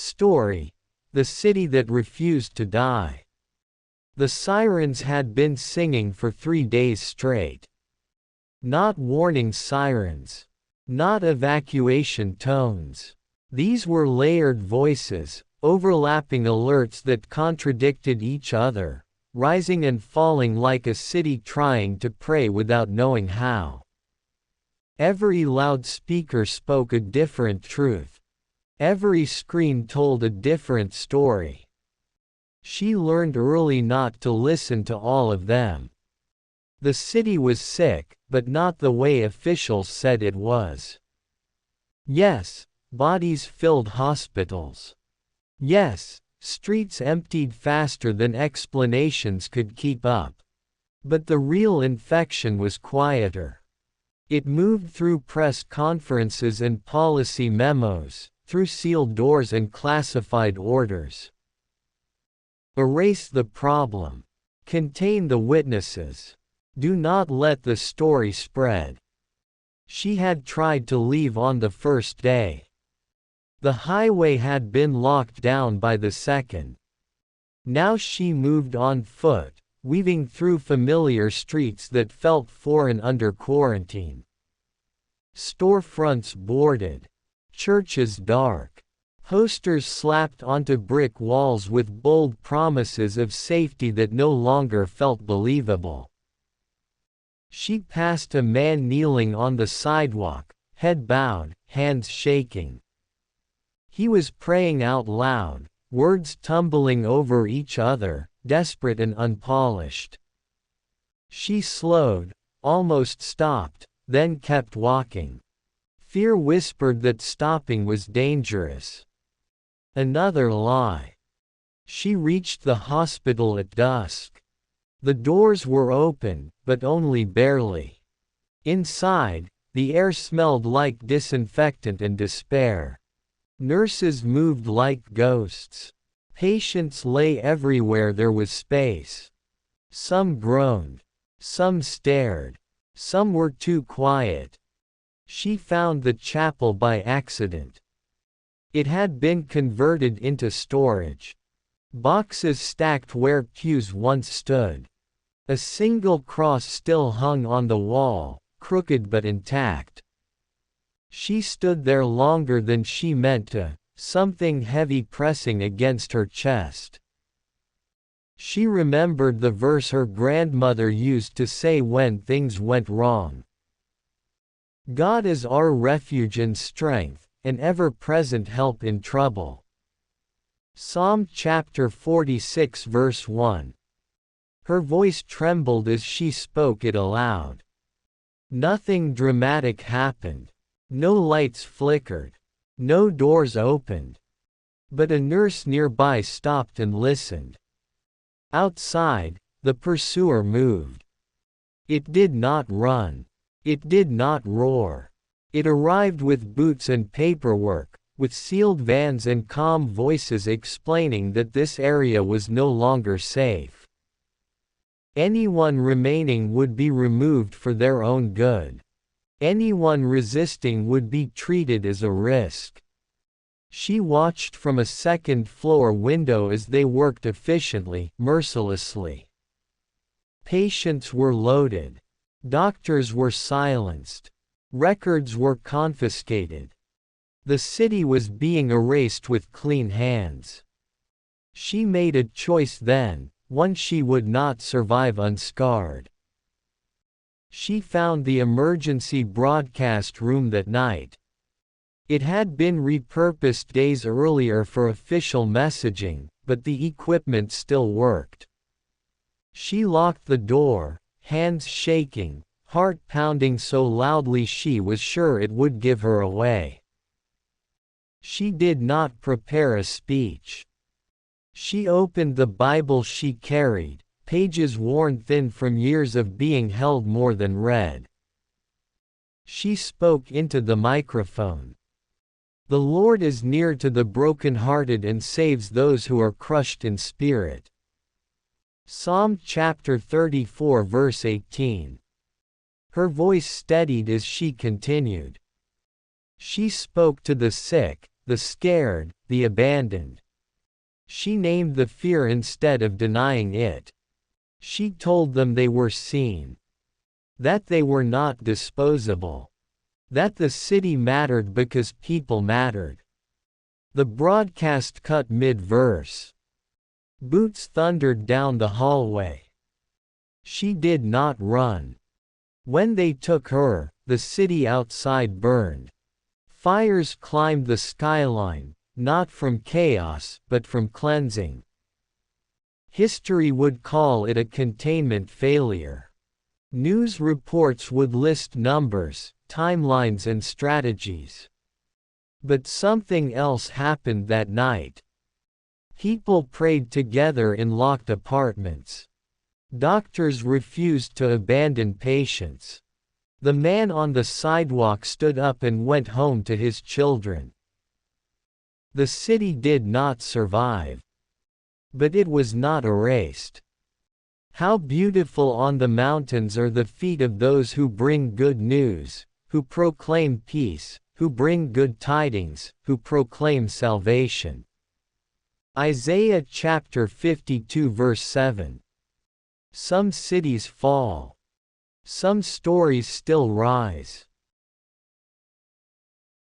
Story: The city that refused to die. The sirens had been singing for 3 days straight. Not warning sirens. Not evacuation tones. These were layered voices, overlapping alerts that contradicted each other, rising and falling like a city trying to pray without knowing how. Every loudspeaker spoke a different truth. Every screen told a different story. She learned early not to listen to all of them. The city was sick, but not the way officials said it was. Yes, bodies filled hospitals. Yes, streets emptied faster than explanations could keep up. But the real infection was quieter. It moved through press conferences and policy memos, through sealed doors and classified orders. Erase the problem. Contain the witnesses. Do not let the story spread. She had tried to leave on the first day. The highway had been locked down by the second. Now she moved on foot, weaving through familiar streets that felt foreign under quarantine. Storefronts boarded. Churches dark. Posters slapped onto brick walls with bold promises of safety that no longer felt believable. She passed a man kneeling on the sidewalk, head bowed, hands shaking. He was praying out loud, words tumbling over each other, desperate and unpolished. She slowed, almost stopped, then kept walking. Fear whispered that stopping was dangerous. Another lie. She reached the hospital at dusk. The doors were open, but only barely. Inside, the air smelled like disinfectant and despair. Nurses moved like ghosts. Patients lay everywhere there was space. Some groaned. Some stared. Some were too quiet. She found the chapel by accident. It had been converted into storage. Boxes stacked where pews once stood. A single cross still hung on the wall, crooked but intact. She stood there longer than she meant to, something heavy pressing against her chest. She remembered the verse her grandmother used to say when things went wrong. God is our refuge and strength, an ever-present help in trouble. Psalm chapter 46 verse 1. Her voice trembled as she spoke it aloud. Nothing dramatic happened. No lights flickered. No doors opened. But a nurse nearby stopped and listened. Outside, the pursuer moved. It did not run. It did not roar. It arrived with boots and paperwork, with sealed vans and calm voices explaining that this area was no longer safe. Anyone remaining would be removed for their own good. Anyone resisting would be treated as a risk. She watched from a second-floor window as they worked efficiently, mercilessly. Patients were loaded. Doctors were silenced. Records were confiscated. The city was being erased with clean hands. She made a choice then, one she would not survive unscarred. She found the emergency broadcast room that night. It had been repurposed days earlier for official messaging, but the equipment still worked. She locked the door, hands shaking, heart pounding so loudly she was sure it would give her away. She did not prepare a speech. She opened the Bible she carried, pages worn thin from years of being held more than read. She spoke into the microphone. The Lord is near to the brokenhearted and saves those who are crushed in spirit. Psalm chapter 34 verse 18. Her voice steadied as she continued. She spoke to the sick, the scared, the abandoned. She named the fear instead of denying it. She told them they were seen. That they were not disposable. That the city mattered because people mattered. The broadcast cut mid-verse. Boots thundered down the hallway. She did not run. When they took her, the city outside burned. Fires climbed the skyline, not from chaos, but from cleansing. History would call it a containment failure. News reports would list numbers, timelines and strategies. But something else happened that night. People prayed together in locked apartments. Doctors refused to abandon patients. The man on the sidewalk stood up and went home to his children. The city did not survive. But it was not erased. How beautiful on the mountains are the feet of those who bring good news, who proclaim peace, who bring good tidings, who proclaim salvation. Isaiah chapter 52 verse 7. Some cities fall. Some stories still rise.